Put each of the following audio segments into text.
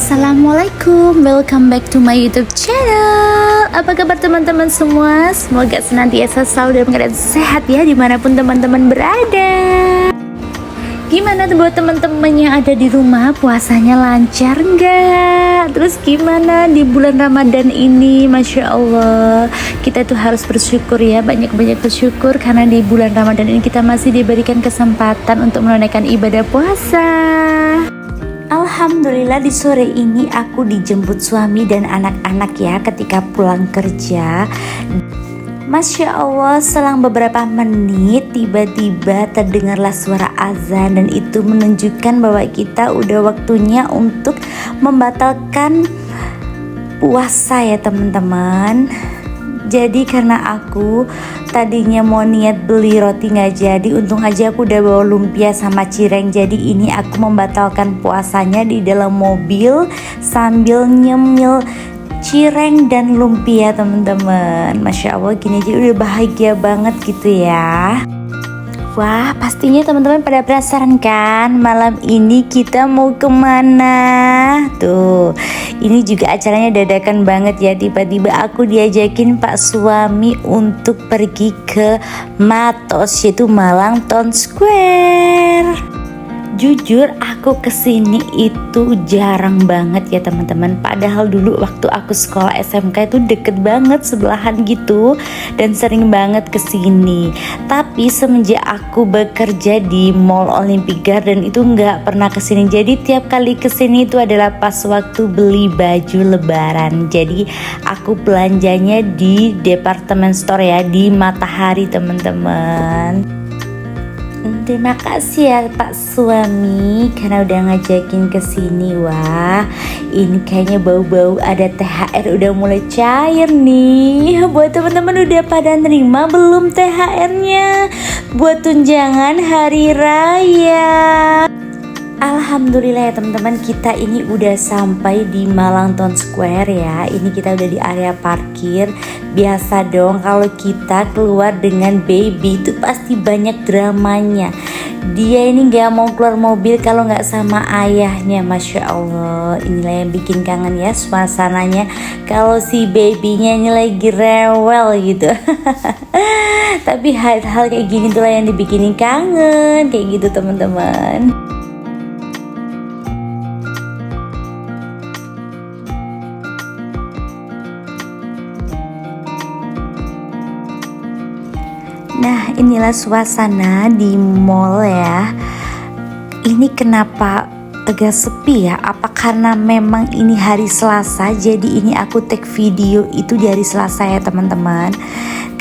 Assalamualaikum, welcome back to my YouTube channel. Apa kabar teman-teman semua? Semoga senantiasa selalu dalam keadaan sehat ya, dimanapun teman-teman berada. Gimana tuh buat teman-teman yang ada di rumah, puasanya lancar nggak? Terus gimana di bulan Ramadan ini? Masya Allah, kita tuh harus bersyukur ya, banyak-banyak bersyukur karena di bulan Ramadan ini kita masih diberikan kesempatan untuk menunaikan ibadah puasa. Alhamdulillah di sore ini aku dijemput suami dan anak-anak ya ketika pulang kerja. Masya Allah, selang beberapa menit tiba-tiba terdengarlah suara azan, dan itu menunjukkan bahwa kita udah waktunya untuk membatalkan puasa ya teman-teman. Jadi karena aku tadinya mau niat beli roti nggak jadi, untung aja aku udah bawa lumpia sama cireng. Jadi ini aku membatalkan puasanya di dalam mobil sambil nyemil cireng dan lumpia teman-teman. Masya Allah, gini aja udah bahagia banget gitu ya. Wah, pastinya teman-teman pada penasaran kan malam ini kita mau kemana? Tuh, ini juga acaranya dadakan banget ya. Tiba-tiba aku diajakin Pak suami untuk pergi ke Matos, yaitu Malang Town Square. Jujur aku kesini itu jarang banget ya teman-teman. Padahal dulu waktu aku sekolah SMK itu deket banget, sebelahan gitu, dan sering banget kesini. Tapi semenjak aku bekerja di Mall Olympic Garden itu nggak pernah kesini. Jadi tiap kali kesini itu adalah pas waktu beli baju lebaran. Jadi aku belanjanya di department store ya, di Matahari teman-teman. Terima kasih ya Pak suami karena udah ngajakin ke sini. Wah, ini kayaknya bau-bau ada THR udah mulai cair nih. Buat teman-teman udah pada nerima belum THR-nya buat tunjangan hari raya? Alhamdulillah ya teman-teman, kita ini udah sampai di Malang Town Square ya. Ini kita udah di area parkir. Biasa dong kalau kita keluar dengan baby itu pasti banyak dramanya. Dia ini gak mau keluar mobil kalau gak sama ayahnya. Masya Allah, inilah yang bikin kangen ya suasananya kalau si babynya ini lagi rewel gitu. Tapi hal-hal kayak gini tuh yang dibikinin kangen kayak gitu teman-teman. Nah, inilah suasana di mall ya. Ini kenapa agak sepi ya? Apa karena memang ini hari Selasa? Jadi ini aku take video itu di hari Selasa ya teman-teman.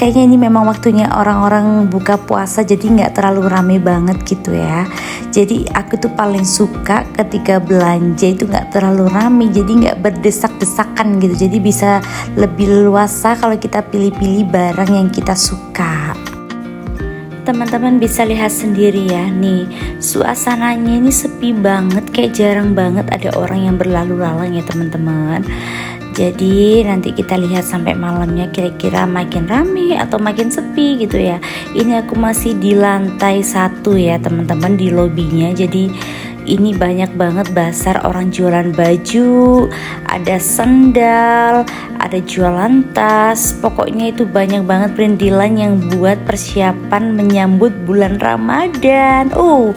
Kayaknya ini memang waktunya orang-orang buka puasa, jadi nggak terlalu rame banget gitu ya. Jadi aku tuh paling suka ketika belanja itu nggak terlalu rame, jadi nggak berdesak-desakan gitu. Jadi bisa lebih luasa kalau kita pilih-pilih barang yang kita suka. Teman-teman bisa lihat sendiri ya, nih suasananya ini sepi banget, kayak jarang banget ada orang yang berlalu lalang ya teman-teman. Jadi nanti kita lihat sampai malamnya kira-kira makin rame atau makin sepi gitu ya. Ini aku masih di lantai 1 ya teman-teman, di lobinya. Jadi ini banyak banget bazar orang jualan baju, ada sendal, ada jualan tas. Pokoknya itu banyak banget perintilan yang buat persiapan menyambut bulan Ramadan. Oh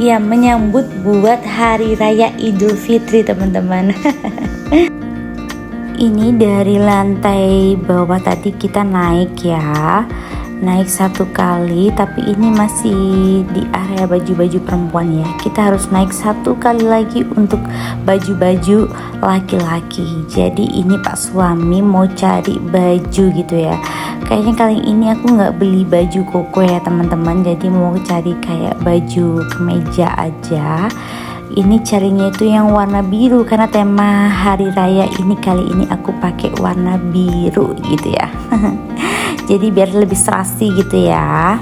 ya, menyambut buat hari raya Idul Fitri teman-teman. Ini dari lantai bawah tadi kita naik ya, naik 1 kali, tapi ini masih di area baju-baju perempuan ya. Kita harus naik 1 kali lagi untuk baju-baju laki-laki. Jadi ini Pak suami mau cari baju gitu ya. Kayaknya kali ini aku nggak beli baju koko ya teman-teman, jadi mau cari kayak baju kemeja aja. Ini carinya itu yang warna biru karena tema hari raya ini kali ini aku pakai warna biru gitu ya. Jadi biar lebih serasi gitu ya.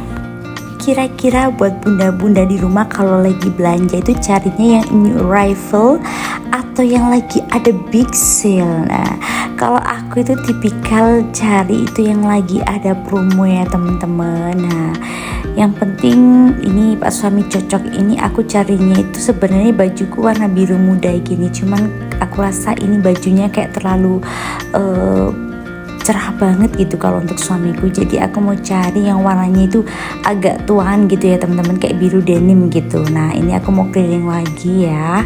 Kira-kira buat bunda-bunda di rumah kalau lagi belanja itu carinya yang new arrival atau yang lagi ada big sale. Nah, kalau aku itu tipikal cari itu yang lagi ada promo ya teman-teman. Nah, Yang penting ini Pak suami cocok. Ini aku carinya itu sebenarnya bajuku warna biru muda gini, cuman aku rasa ini bajunya kayak terlalu cerah banget gitu kalau untuk suamiku. Jadi aku mau cari yang warnanya itu agak tuaan gitu ya teman-teman, kayak biru denim gitu. Nah ini aku mau keliling lagi ya.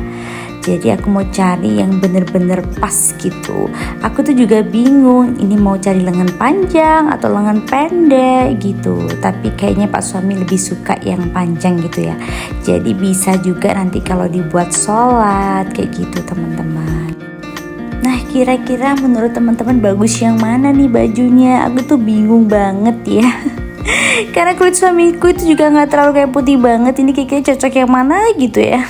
Jadi aku mau cari yang bener-bener pas gitu. Aku tuh juga bingung ini mau cari lengan panjang atau lengan pendek gitu. Tapi kayaknya Pak suami lebih suka yang panjang gitu ya. Jadi bisa juga nanti kalau dibuat sholat kayak gitu teman-teman. Nah kira-kira menurut teman-teman bagus yang mana nih bajunya? Aku tuh bingung banget ya. Karena kulit suamiku itu juga nggak terlalu kayak putih banget. Ini kayaknya cocok yang mana gitu ya.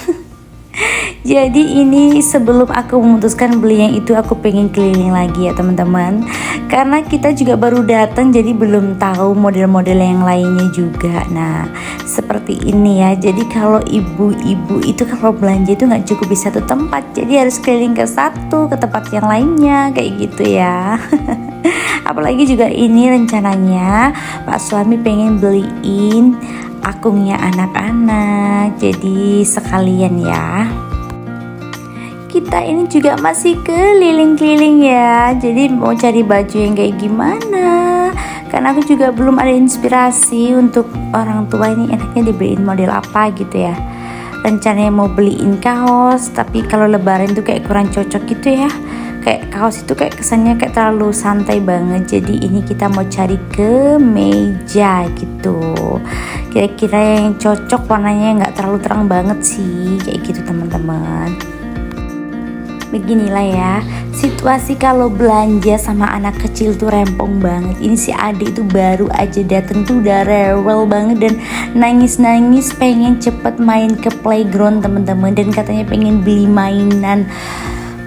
Jadi ini sebelum aku memutuskan beli yang itu, aku pengen keliling lagi ya teman-teman. Karena kita juga baru datang, jadi belum tahu model-model yang lainnya juga. Nah seperti ini ya. Jadi kalau ibu-ibu itu kalau belanja itu nggak cukup di satu tempat, jadi harus keliling ke tempat yang lainnya kayak gitu ya. Apalagi juga ini rencananya Pak suami pengen beliin akungnya anak-anak, jadi sekalian ya. Kita ini juga masih keliling-keliling ya. Jadi mau cari baju yang kayak gimana, karena aku juga belum ada inspirasi untuk orang tua ini enaknya dibeliin model apa gitu ya. Rencananya mau beliin kaos, tapi kalau lebaran tuh kayak kurang cocok gitu ya. Kayak kaos itu kayak kesannya kayak terlalu santai banget. Jadi ini kita mau cari kemeja gitu. Kira-kira yang cocok warnanya nggak terlalu terang banget sih, kayak gitu teman-teman. Beginilah ya situasi kalau belanja sama anak kecil tuh rempong banget. Ini si adik itu baru aja dateng tuh udah rewel banget dan nangis-nangis pengen cepet main ke playground teman-teman, dan katanya pengen beli mainan.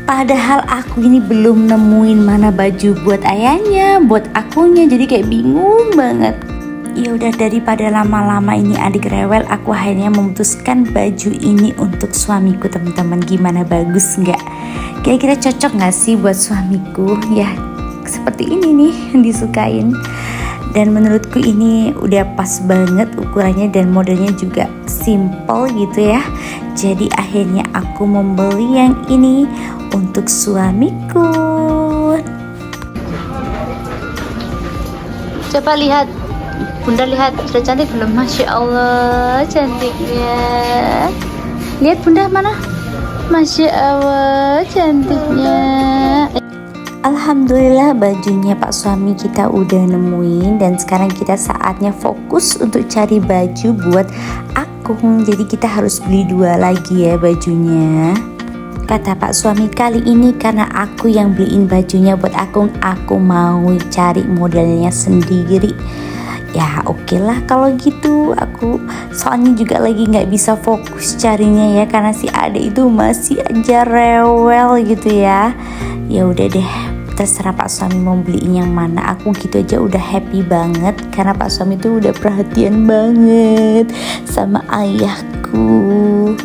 Padahal aku ini belum nemuin mana baju buat ayahnya, buat akunya, jadi kayak bingung banget. Ya udah daripada lama-lama ini adik rewel, aku akhirnya memutuskan baju ini untuk suamiku teman-teman. Gimana, bagus nggak? Kira-kira cocok nggak sih buat suamiku? Ya seperti ini nih disukain. Dan menurutku ini udah pas banget ukurannya dan modelnya juga simple gitu ya. Jadi akhirnya aku membeli yang ini untuk suamiku. Coba lihat, Bunda lihat, sudah cantik belum? Masya Allah cantiknya. Lihat Bunda mana? Masya Allah cantiknya. Alhamdulillah bajunya Pak suami kita udah nemuin, dan sekarang kita saatnya fokus untuk cari baju buat Akung. Jadi kita harus beli 2 lagi ya bajunya. Kata Pak suami kali ini karena aku yang beliin bajunya buat Akung, aku mau cari modelnya sendiri. Ya oke lah kalau gitu, aku soalnya juga lagi nggak bisa fokus carinya ya, karena si adik itu masih aja rewel gitu ya. Ya udah deh, terserah Pak suami mau beliin yang mana. Aku gitu aja udah happy banget karena Pak suami tuh udah perhatian banget sama ayahku.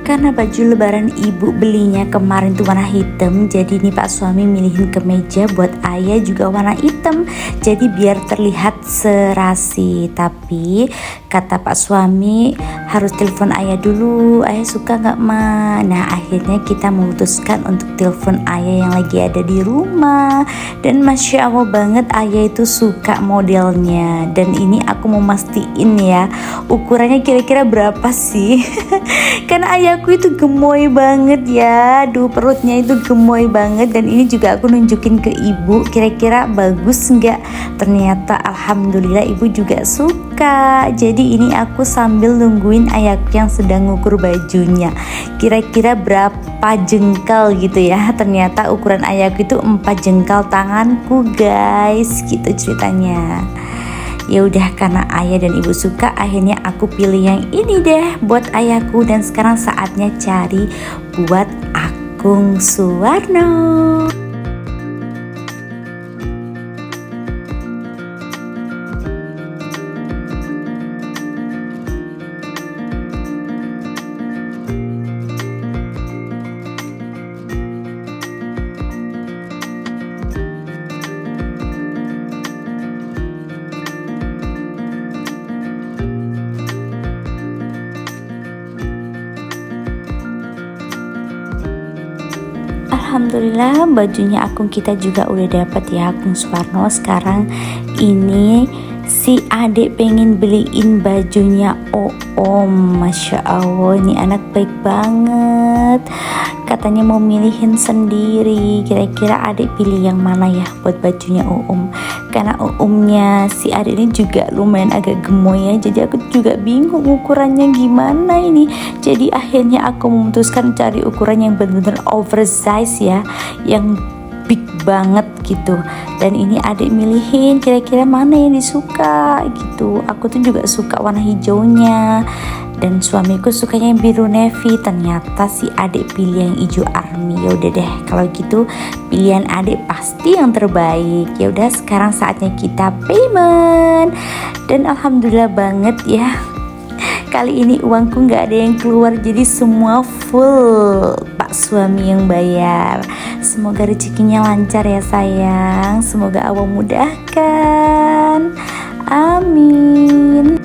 Karena baju lebaran ibu belinya kemarin tuh warna hitam, jadi nih Pak suami milihin kemeja buat ayah juga warna hitam, jadi biar terlihat serasi. Tapi kata Pak suami harus telepon ayah dulu, ayah suka nggak ma? Nah akhirnya kita memutuskan untuk telepon ayah yang lagi ada di rumah. Dan Masya Allah banget ayah itu suka modelnya. Dan ini aku mau mastiin ya ukurannya kira-kira berapa sih. Karena ayahku itu gemoy banget ya, aduh perutnya itu gemoy banget. Dan ini juga aku nunjukin ke ibu, kira-kira bagus nggak? Ternyata alhamdulillah ibu juga suka. Jadi ini aku sambil nungguin ayahku yang sedang ngukur bajunya, kira-kira berapa jengkal gitu ya. Ternyata ukuran ayahku itu 4 jengkal tanganku guys, gitu ceritanya. Ya udah karena ayah dan ibu suka, akhirnya aku pilih yang ini deh buat ayahku. Dan sekarang saatnya cari buat Akung Suwarno. Alhamdulillah bajunya akung kita juga udah dapat ya, Akung Suparno. Sekarang ini si adik pengen beliin bajunya Oom. Masya Allah, ini anak baik banget. Katanya mau milihin sendiri. Kira-kira adik pilih yang mana ya buat bajunya Oom? Karena Oomnya si adik ini juga lumayan agak gemoy ya, jadi aku juga bingung ukurannya gimana ini. Jadi akhirnya aku memutuskan cari ukuran yang benar-benar oversize ya, yang big banget gitu. Dan ini adik milihin kira-kira mana yang disuka gitu. Aku tuh juga suka warna hijaunya, dan suamiku sukanya yang biru navy. Ternyata si adik pilih yang hijau army. Ya udah deh, kalau gitu pilihan adik pasti yang terbaik. Ya udah, sekarang saatnya kita payment. Dan alhamdulillah banget ya, kali ini uangku nggak ada yang keluar, jadi semua full Pak suami yang bayar. Semoga rezekinya lancar ya sayang, semoga Allah mudahkan, amin.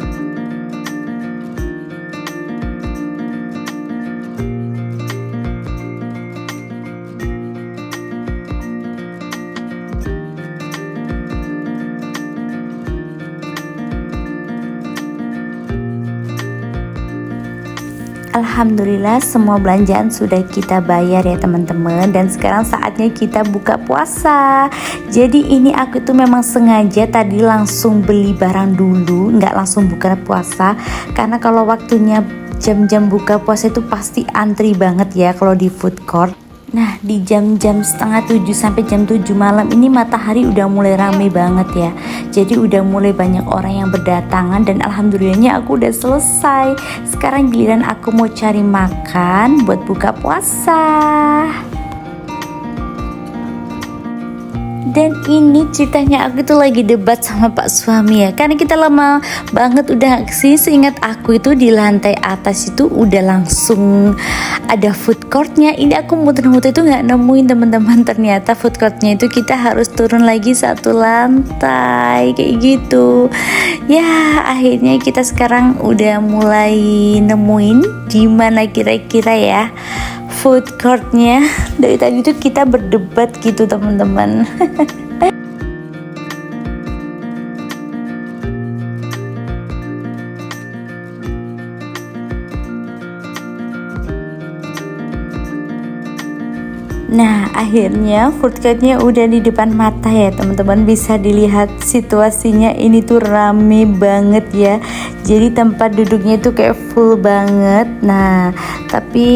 Alhamdulillah semua belanjaan sudah kita bayar ya teman-teman. Dan sekarang saatnya kita buka puasa. Jadi ini aku tuh memang sengaja tadi langsung beli barang dulu, nggak langsung buka puasa. Karena kalau waktunya jam-jam buka puasa itu pasti antri banget ya kalau di food court. Nah di jam-jam setengah 7 sampai jam 7 malam ini matahari udah mulai rame banget ya. Jadi udah mulai banyak orang yang berdatangan. Dan alhamdulillahnya aku udah selesai. Sekarang giliran aku mau cari makan buat buka puasa. Dan ini ceritanya aku tuh lagi debat sama Pak suami ya, karena kita lama banget udah kesini. Seingat aku itu di lantai atas itu udah langsung ada food courtnya. Ini aku muter-muter itu nggak nemuin teman-teman. Ternyata food courtnya itu kita harus turun lagi satu lantai kayak gitu. Ya akhirnya kita sekarang udah mulai nemuin di mana kira-kira ya food courtnya. Dari tadi tuh kita berdebat gitu teman-teman. Nah akhirnya food courtnya udah di depan mata ya teman-teman. Bisa dilihat situasinya, ini tuh rame banget ya. Jadi tempat duduknya itu kayak full banget. Nah tapi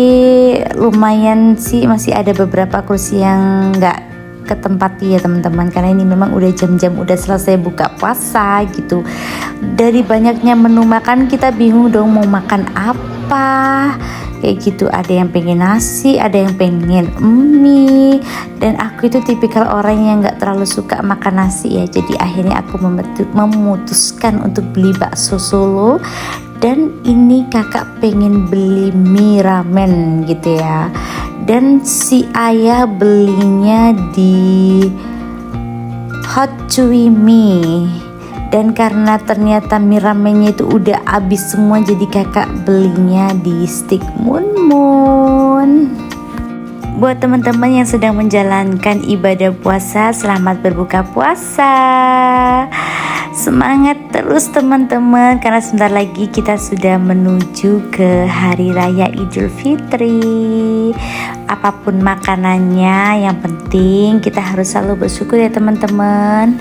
lumayan sih, masih ada beberapa kursi yang nggak ketempati ya teman-teman, karena ini memang udah jam-jam udah selesai buka puasa gitu. Dari banyaknya menu makan kita bingung dong mau makan apa kayak gitu. Ada yang pengen nasi, ada yang pengen mie, dan aku itu tipikal orang yang nggak terlalu suka makan nasi ya. Jadi akhirnya aku memutuskan untuk beli bakso Solo. Dan ini kakak pengen beli mie ramen gitu ya. Dan si ayah belinya di Hot Chewy Mie. Dan karena ternyata mie ramennya itu udah habis semua, jadi kakak belinya di Stick Mun Mun. Buat teman-teman yang sedang menjalankan ibadah puasa, selamat berbuka puasa. Semangat terus teman-teman, karena sebentar lagi kita sudah menuju ke Hari Raya Idul Fitri. Apapun makanannya, yang penting kita harus selalu bersyukur ya teman-teman.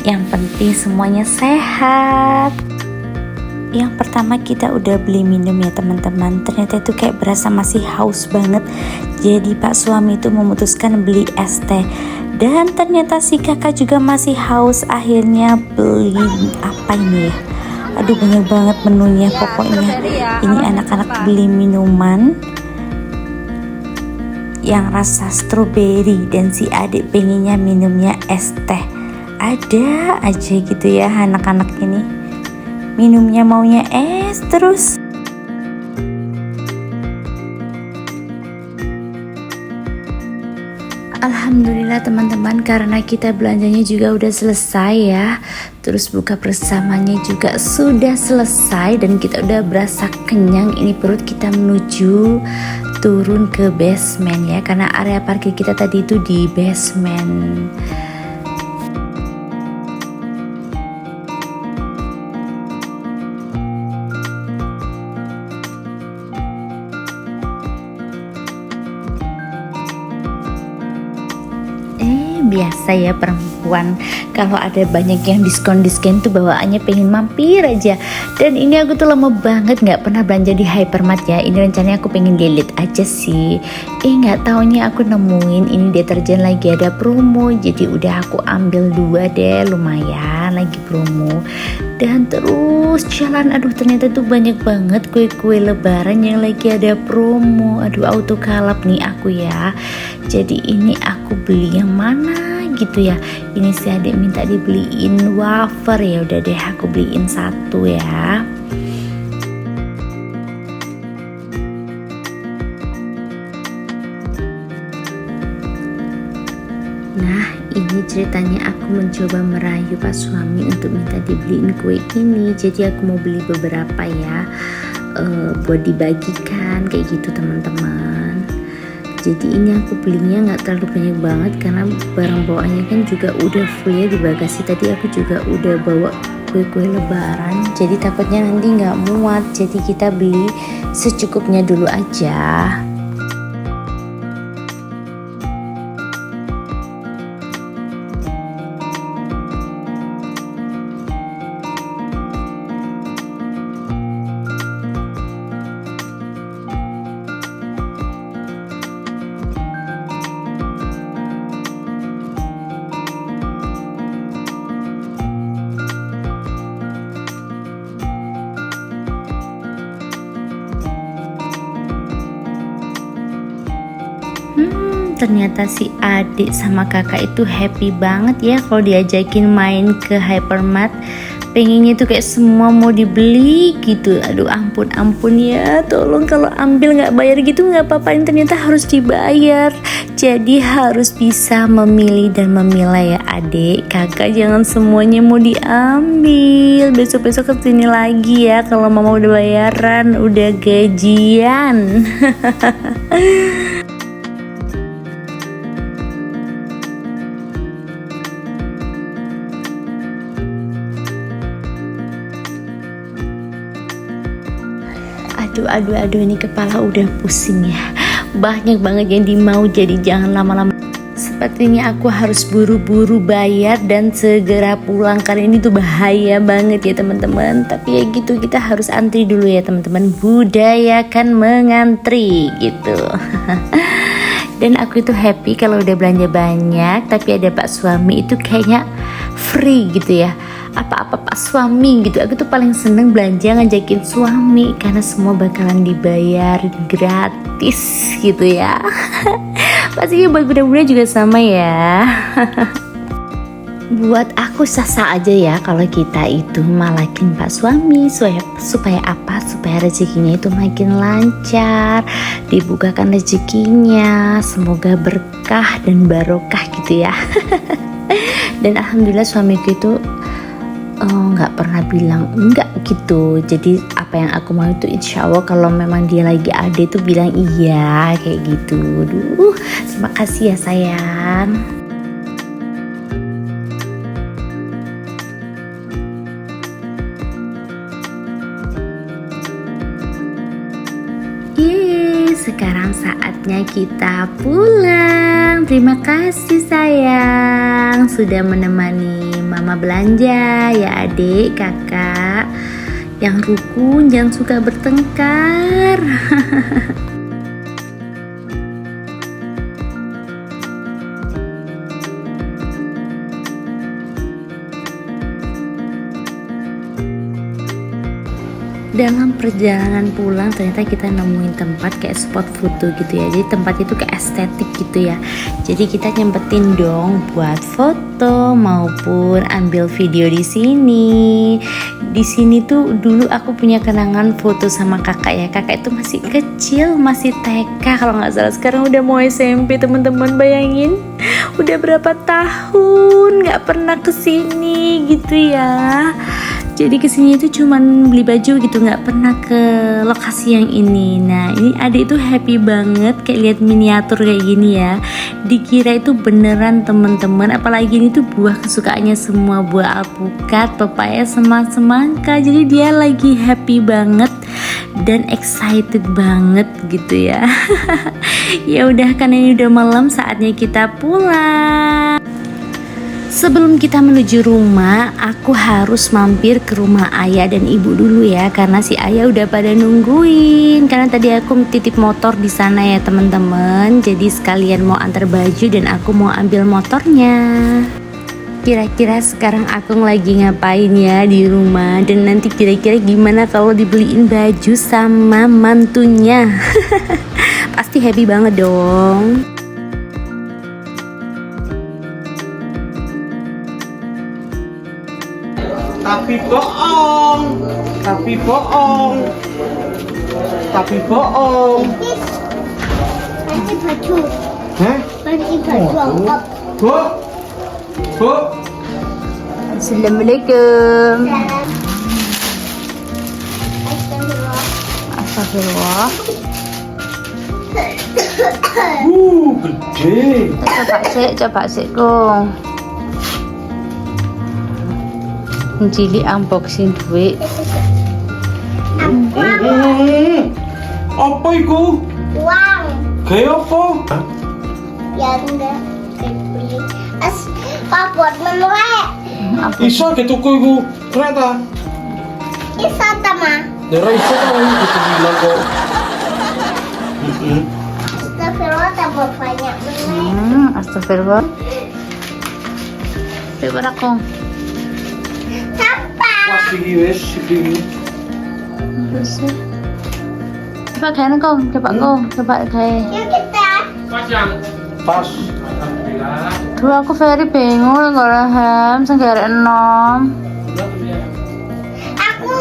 Yang penting semuanya sehat. Yang pertama kita udah beli minum ya teman-teman. Ternyata itu kayak berasa masih haus banget. Jadi Pak suami itu memutuskan beli es teh. Dan ternyata si kakak juga masih haus. Akhirnya beli apa ini ya? Aduh banyak banget menunya pokoknya. Ini anak-anak beli minuman yang rasa stroberi, dan si adik pengennya minumnya es teh. Ada aja gitu ya anak-anak ini, minumnya maunya es terus. Alhamdulillah teman-teman, karena kita belanjanya juga udah selesai ya. Terus buka bersamanya juga sudah selesai dan kita udah berasa kenyang. Ini perut kita menuju turun ke basement ya, karena area parkir kita tadi itu di basement. Biasa ya perempuan, kalau ada banyak yang diskon-diskon tuh bawaannya pengen mampir aja. Dan ini aku tuh lama banget nggak pernah belanja di Hypermart ya. Ini rencananya aku pengen lilit aja sih. Nggak taunya aku nemuin ini deterjen lagi ada promo, jadi udah aku ambil 2 deh, lumayan lagi promo. Dan terus jalan, aduh ternyata tuh banyak banget kue-kue lebaran yang lagi ada promo. Aduh auto kalap nih aku ya. Jadi ini aku beli yang mana gitu ya. Ini si adik minta dibeliin wafer, ya udah deh aku beliin 1 ya. Nah ini ceritanya aku mencoba merayu Pak suami untuk minta dibeliin kue ini. Jadi aku mau beli beberapa ya, buat dibagikan kayak gitu teman-teman. Jadi ini aku belinya nggak terlalu banyak banget karena barang bawaannya kan juga udah full ya di bagasi. Tadi aku juga udah bawa kue-kue lebaran, jadi takutnya nanti nggak muat. Jadi kita beli secukupnya dulu aja. Ternyata si adik sama kakak itu happy banget ya kalau diajakin main ke Hypermart. Pengennya tuh kayak semua mau dibeli gitu. Aduh ampun ya, tolong kalau ambil nggak bayar gitu nggak apa-apa, ini ternyata harus dibayar. Jadi harus bisa memilih dan memilah ya adik kakak, jangan semuanya mau diambil. Besok-besok kesini lagi ya kalau mama udah bayaran, udah gajian. Aduh ini kepala udah pusing ya. Banyak banget yang dimau, jadi jangan lama-lama. Sepertinya aku harus buru-buru bayar dan segera pulang karena ini tuh bahaya banget ya teman-teman. Tapi ya gitu, kita harus antri dulu ya teman-teman. Budayakan mengantri gitu. Dan aku itu happy kalau udah belanja banyak, tapi ada Pak suami itu kayaknya free gitu ya. Apa-apa Pak suami gitu. Aku tuh paling seneng belanja ngajakin suami karena semua bakalan dibayar gratis gitu ya. Pastinya buat bunda-bunda juga sama ya. Buat aku sah-sah aja ya kalau kita itu malakin Pak suami supaya apa? Supaya rezekinya itu makin lancar, dibukakan rezekinya, semoga berkah dan barokah gitu ya. Dan alhamdulillah suamiku itu nggak pernah bilang enggak gitu. Jadi apa yang aku mau itu insya Allah kalau memang dia lagi ada itu bilang iya kayak gitu. Duh, terima kasih ya sayang. Sekarang saatnya kita pulang. Terima kasih sayang sudah menemani mama belanja ya adik, kakak. Yang rukun, jangan suka bertengkar. Dalam perjalanan pulang ternyata kita nemuin tempat kayak spot foto gitu ya. Jadi tempat itu kayak estetik gitu ya. Jadi kita nyempetin dong buat foto maupun ambil video di sini. Di sini tuh dulu aku punya kenangan foto sama kakak ya. Kakak itu masih kecil, masih TK kalau nggak salah. Sekarang udah mau SMP teman-teman, bayangin. Udah berapa tahun nggak pernah kesini gitu ya. Jadi kesini itu cuman beli baju gitu, nggak pernah ke lokasi yang ini. Nah ini adik itu happy banget kayak lihat miniatur kayak gini ya. Dikira itu beneran teman-teman, apalagi ini tuh buah kesukaannya semua, buah alpukat, pepaya, semangka. Jadi dia lagi happy banget dan excited banget gitu ya. Ya udah, kan ini udah malam, saatnya kita pulang. Sebelum kita menuju rumah, aku harus mampir ke rumah ayah dan ibu dulu ya, karena si ayah udah pada nungguin. Karena tadi aku titip motor di sana ya teman-teman. Jadi sekalian mau antar baju dan aku mau ambil motornya. Kira-kira sekarang aku lagi ngapain ya di rumah, dan nanti kira-kira gimana kalau dibeliin baju sama mantunya. Pasti happy banget dong. Tapi bohong, tapi bohong, tapi bohong. Ganti baju. Hah? Ganti baju angkap. Bu, bu. Assalamualaikum. Astagfirullah. Astagfirullah. Gede. Coba sih kong. Cili unboxing duit. Apa iku? Uang. Kayak apa? Ya enggak. Beli. Papot menuai. Isa ketuku iku kereta. Isa tama. Dera isa kan itu bilang kok. Astagfirullah tambah banyak menuai. Astagfirullah. Coba kong. Pas iki wis iki. Coba kayak kong, coba kayak. Yuk kita. Pas. Duh aku very bingung nggak raham, senggara enom. Aku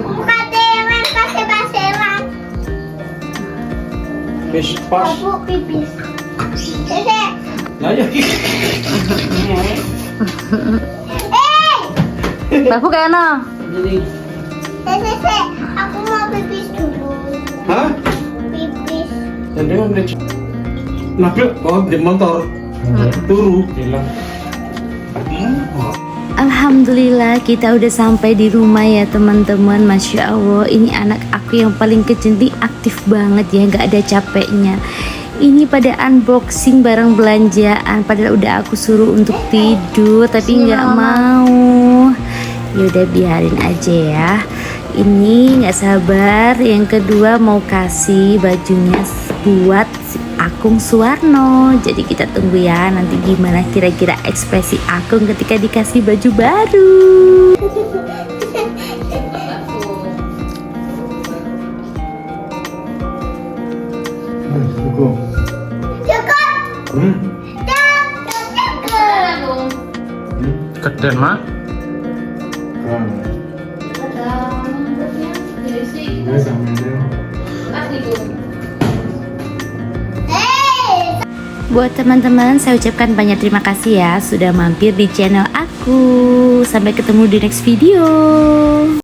buka dewan pasir-pasiran. Wis pas. Aku pipis. Dede. Lah ya iki. Aku kayak no. Dede, aku mau pipis dulu. Hah? Pipis. Jadi kan Nabil, oh di motor turu bilang. Alhamdulillah kita udah sampai di rumah ya teman-teman. Masya Allah, ini anak aku yang paling kecil nih aktif banget ya, nggak ada capeknya. Ini pada unboxing barang belanjaan, padahal udah aku suruh untuk tidur tapi nggak mau. Yaudah biarin aja ya. Ini nggak sabar. Yang kedua mau kasih bajunya buat si Akung Suwarno. Jadi kita tunggu ya nanti gimana kira-kira ekspresi Akung ketika dikasih baju baru. Cukup. Cukup. Cukup. Keden mah? Buat teman-teman saya ucapkan banyak terima kasih ya sudah mampir di channel aku. Sampai ketemu di next video.